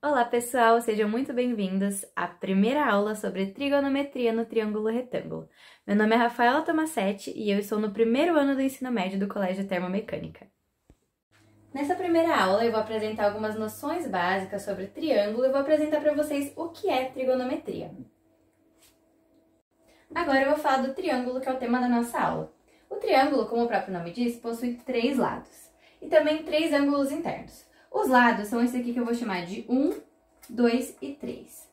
Olá pessoal, sejam muito bem-vindos à primeira aula sobre trigonometria no triângulo retângulo. Meu nome é Rafaela Tomassetti e eu estou no primeiro ano do ensino médio do Colégio Termomecânica. Nessa primeira aula eu vou apresentar algumas noções básicas sobre triângulo e vou apresentar para vocês o que é trigonometria. Agora eu vou falar do triângulo, que é o tema da nossa aula. O triângulo, como o próprio nome diz, possui 3 lados e também 3 ângulos internos. Os lados são esses aqui que eu vou chamar de 1, 2 e 3.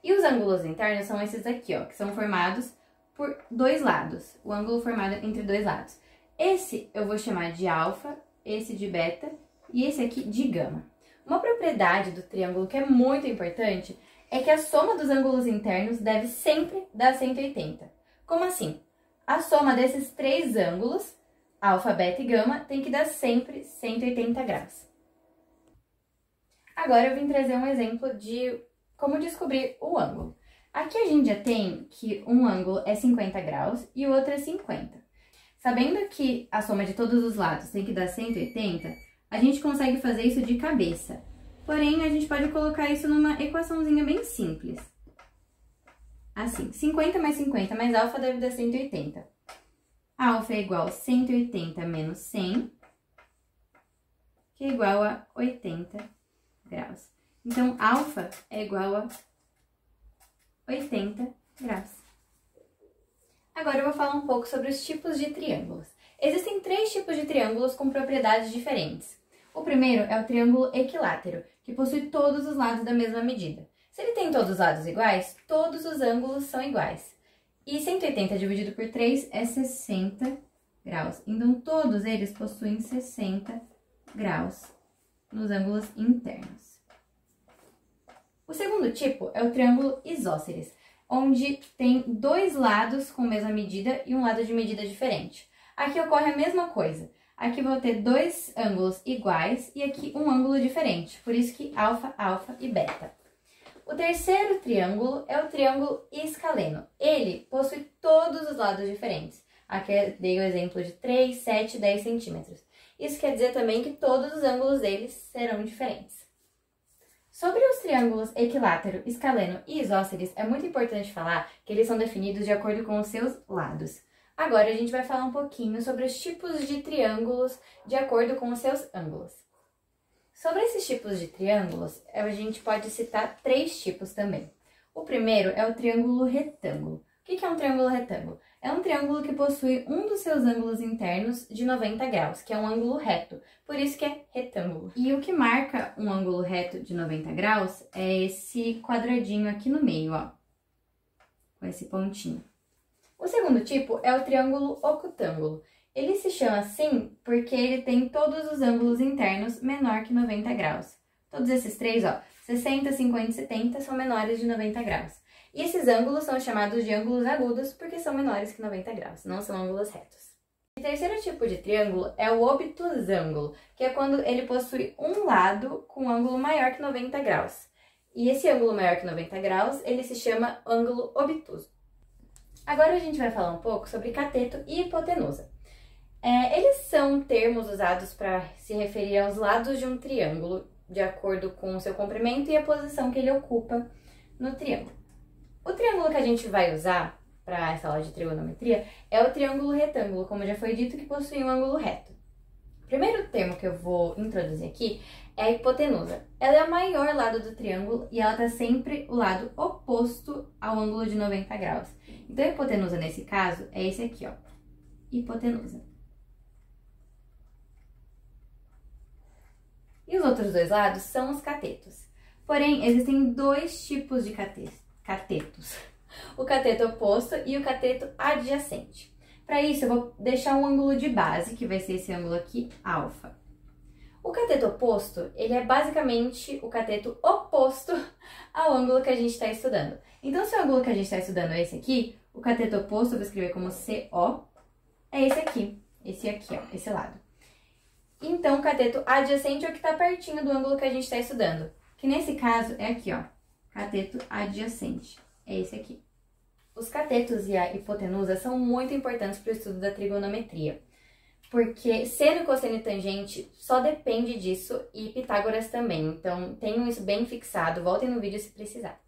E os ângulos internos são esses aqui, ó, que são formados por 2 lados. O ângulo formado entre 2 lados. Esse eu vou chamar de alfa, esse de beta e esse aqui de gama. Uma propriedade do triângulo que é muito importante é que a soma dos ângulos internos deve sempre dar 180. Como assim? A soma desses 3 ângulos, alfa, beta e gama, tem que dar sempre 180 graus. Agora eu vim trazer um exemplo de como descobrir o ângulo. Aqui a gente já tem que um ângulo é 50 graus e o outro é 50. Sabendo que a soma de todos os lados tem que dar 180, a gente consegue fazer isso de cabeça. Porém, a gente pode colocar isso numa equaçãozinha bem simples. Assim, 50 mais 50 mais alfa deve dar 180. Alfa é igual a 180 menos 100, que é igual a 80 graus. Então, alfa é igual a 80 graus. Agora eu vou falar um pouco sobre os tipos de triângulos. Existem 3 tipos de triângulos com propriedades diferentes. O primeiro é o triângulo equilátero, que possui todos os lados da mesma medida. Se ele tem todos os lados iguais, todos os ângulos são iguais. E 180 dividido por 3 é 60 graus. Então, todos eles possuem 60 graus nos ângulos internos. O segundo tipo é o triângulo isósceles, onde tem 2 lados com a mesma medida e um lado de medida diferente. Aqui ocorre a mesma coisa. Aqui vou ter 2 ângulos iguais e aqui um ângulo diferente, por isso que alfa, alfa e beta. O terceiro triângulo é o triângulo escaleno. Ele possui todos os lados diferentes. Aqui eu dei o exemplo de 3, 7 e 10 centímetros. Isso quer dizer também que todos os ângulos deles serão diferentes. Sobre os triângulos equilátero, escaleno e isósceles, é muito importante falar que eles são definidos de acordo com os seus lados. Agora a gente vai falar um pouquinho sobre os tipos de triângulos de acordo com os seus ângulos. Sobre esses tipos de triângulos, a gente pode citar 3 tipos também. O primeiro é o triângulo retângulo. O que é um triângulo retângulo? É um triângulo que possui um dos seus ângulos internos de 90 graus, que é um ângulo reto, por isso que é retângulo. E o que marca um ângulo reto de 90 graus é esse quadradinho aqui no meio, ó, com esse pontinho. O segundo tipo é o triângulo octângulo. Ele se chama assim porque ele tem todos os ângulos internos menor que 90 graus. Todos esses 3, ó, 60, 50 e 70 são menores de 90 graus. E esses ângulos são chamados de ângulos agudos porque são menores que 90 graus, não são ângulos retos. O terceiro tipo de triângulo é o obtusângulo, que é quando ele possui um lado com um ângulo maior que 90 graus. E esse ângulo maior que 90 graus, ele se chama ângulo obtuso. Agora a gente vai falar um pouco sobre cateto e hipotenusa. Eles são termos usados para se referir aos lados de um triângulo, de acordo com o seu comprimento e a posição que ele ocupa no triângulo. O triângulo que a gente vai usar para essa aula de trigonometria é o triângulo retângulo, como já foi dito, que possui um ângulo reto. O primeiro termo que eu vou introduzir aqui é a hipotenusa. Ela é o maior lado do triângulo e ela está sempre o lado oposto ao ângulo de 90 graus. Então, a hipotenusa, nesse caso, é esse aqui, ó, hipotenusa. E os outros 2 lados são os catetos. Porém, existem 2 tipos de catetos. O cateto oposto e o cateto adjacente. Para isso, eu vou deixar um ângulo de base, que vai ser esse ângulo aqui, alfa. O cateto oposto, ele é basicamente o cateto oposto ao ângulo que a gente está estudando. Então, se o ângulo que a gente está estudando é esse aqui, o cateto oposto eu vou escrever como CO, é esse aqui, ó, esse lado. Então, o cateto adjacente é o que está pertinho do ângulo que a gente está estudando, que nesse caso é aqui, ó, cateto adjacente, é esse aqui. Os catetos e a hipotenusa são muito importantes para o estudo da trigonometria. porque seno, cosseno e tangente só depende disso e Pitágoras também. Então, tenham isso bem fixado, voltem no vídeo se precisar.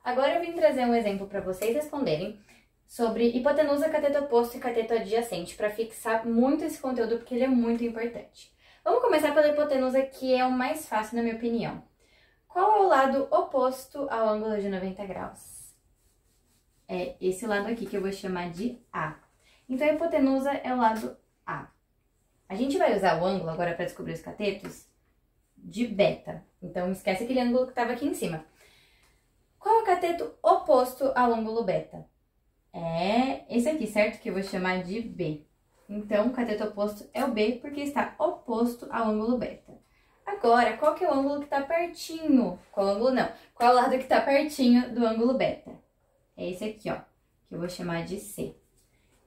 Agora eu vim trazer um exemplo para vocês responderem sobre hipotenusa, cateto oposto e cateto adjacente, para fixar muito esse conteúdo, porque ele é muito importante. Vamos começar pela hipotenusa, que é o mais fácil, na minha opinião. Qual é o lado oposto ao ângulo de 90 graus? É esse lado aqui, que eu vou chamar de A. Então, a hipotenusa é o lado A. A gente vai usar o ângulo, agora para descobrir os catetos, de beta. Então, esquece aquele ângulo que estava aqui em cima. Qual é o cateto oposto ao ângulo beta? É esse aqui, certo? Que eu vou chamar de B. Então, o cateto oposto é o B, porque está oposto ao ângulo beta. Agora, qual que é o ângulo que está pertinho? Qual ângulo não? Qual é o lado que está pertinho do ângulo beta? É esse aqui, ó, que eu vou chamar de C.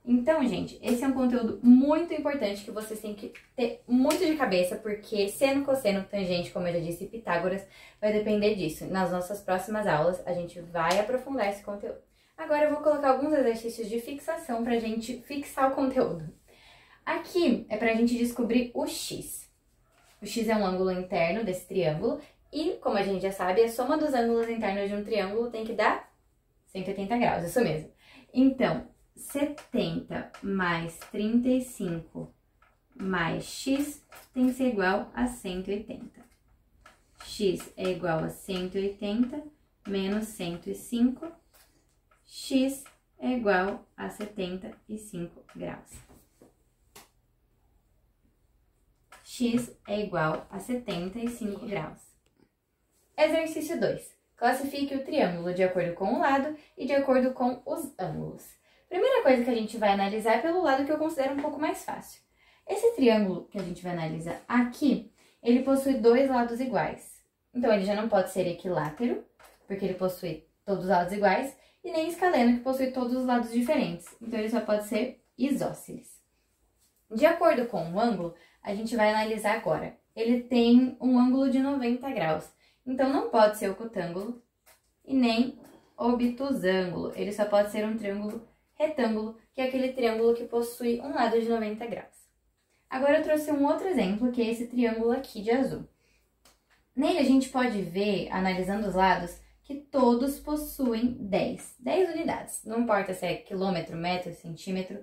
Então, gente, esse é um conteúdo muito importante que vocês têm que ter muito de cabeça, porque seno, cosseno, tangente, como eu já disse, e Pitágoras, vai depender disso. Nas nossas próximas aulas, a gente vai aprofundar esse conteúdo. Agora, eu vou colocar alguns exercícios de fixação pra gente fixar o conteúdo. Aqui é pra gente descobrir o X. O X é um ângulo interno desse triângulo e, como a gente já sabe, a soma dos ângulos internos de um triângulo tem que dar 180 graus, isso mesmo. Então, 70 mais 35 mais x tem que ser igual a 180. X é igual a 180 menos 105. X é igual a 75 graus. X é igual a 75 graus. Exercício 2. Classifique o triângulo de acordo com o lado e de acordo com os ângulos. Primeira coisa que a gente vai analisar é pelo lado que eu considero um pouco mais fácil. Esse triângulo que a gente vai analisar aqui, ele possui dois lados iguais. Então, ele já não pode ser equilátero, porque ele possui todos os lados iguais, e nem escaleno, que possui todos os lados diferentes. Então, ele só pode ser isósceles. De acordo com o ângulo, a gente vai analisar agora. Ele tem um ângulo de 90 graus. Então, não pode ser ocutângulo e nem obtusângulo. Ele só pode ser um triângulo retângulo, que é aquele triângulo que possui um lado de 90 graus. Agora eu trouxe um outro exemplo, que é esse triângulo aqui de azul. Nele a gente pode ver, analisando os lados, que todos possuem 10 unidades. Não importa se é quilômetro, metro, centímetro.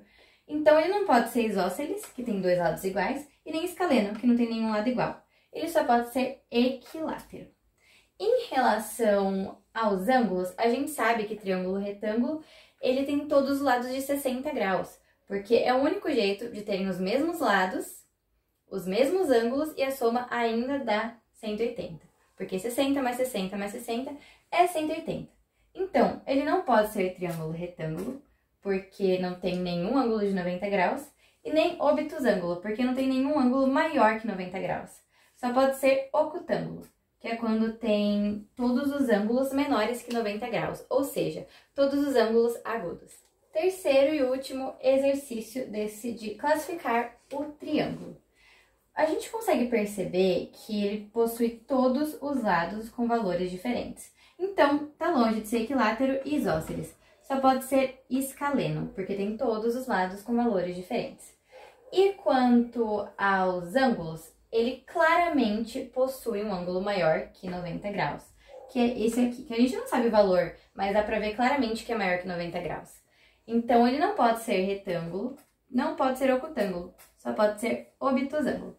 Então ele não pode ser isósceles, que tem dois lados iguais, e nem escaleno, que não tem nenhum lado igual. Ele só pode ser equilátero. Em relação aos ângulos, a gente sabe que triângulo retângulo ele tem todos os lados de 60 graus, porque é o único jeito de terem os mesmos lados, os mesmos ângulos e a soma ainda dá 180. Porque 60 mais 60 mais 60 é 180. Então, ele não pode ser triângulo retângulo, porque não tem nenhum ângulo de 90 graus, e nem obtusângulo, porque não tem nenhum ângulo maior que 90 graus. Só pode ser ocutângulo, que é quando tem todos os ângulos menores que 90 graus, ou seja, todos os ângulos agudos. Terceiro e último exercício desse de classificar o triângulo. A gente consegue perceber que ele possui todos os lados com valores diferentes. Então, tá longe de ser equilátero e isósceles. Só pode ser escaleno, porque tem todos os lados com valores diferentes. E quanto aos ângulos, ele claramente possui um ângulo maior que 90 graus, que é esse aqui, que a gente não sabe o valor, mas dá pra ver claramente que é maior que 90 graus. Então, ele não pode ser retângulo, não pode ser ocutângulo, só pode ser obtusângulo.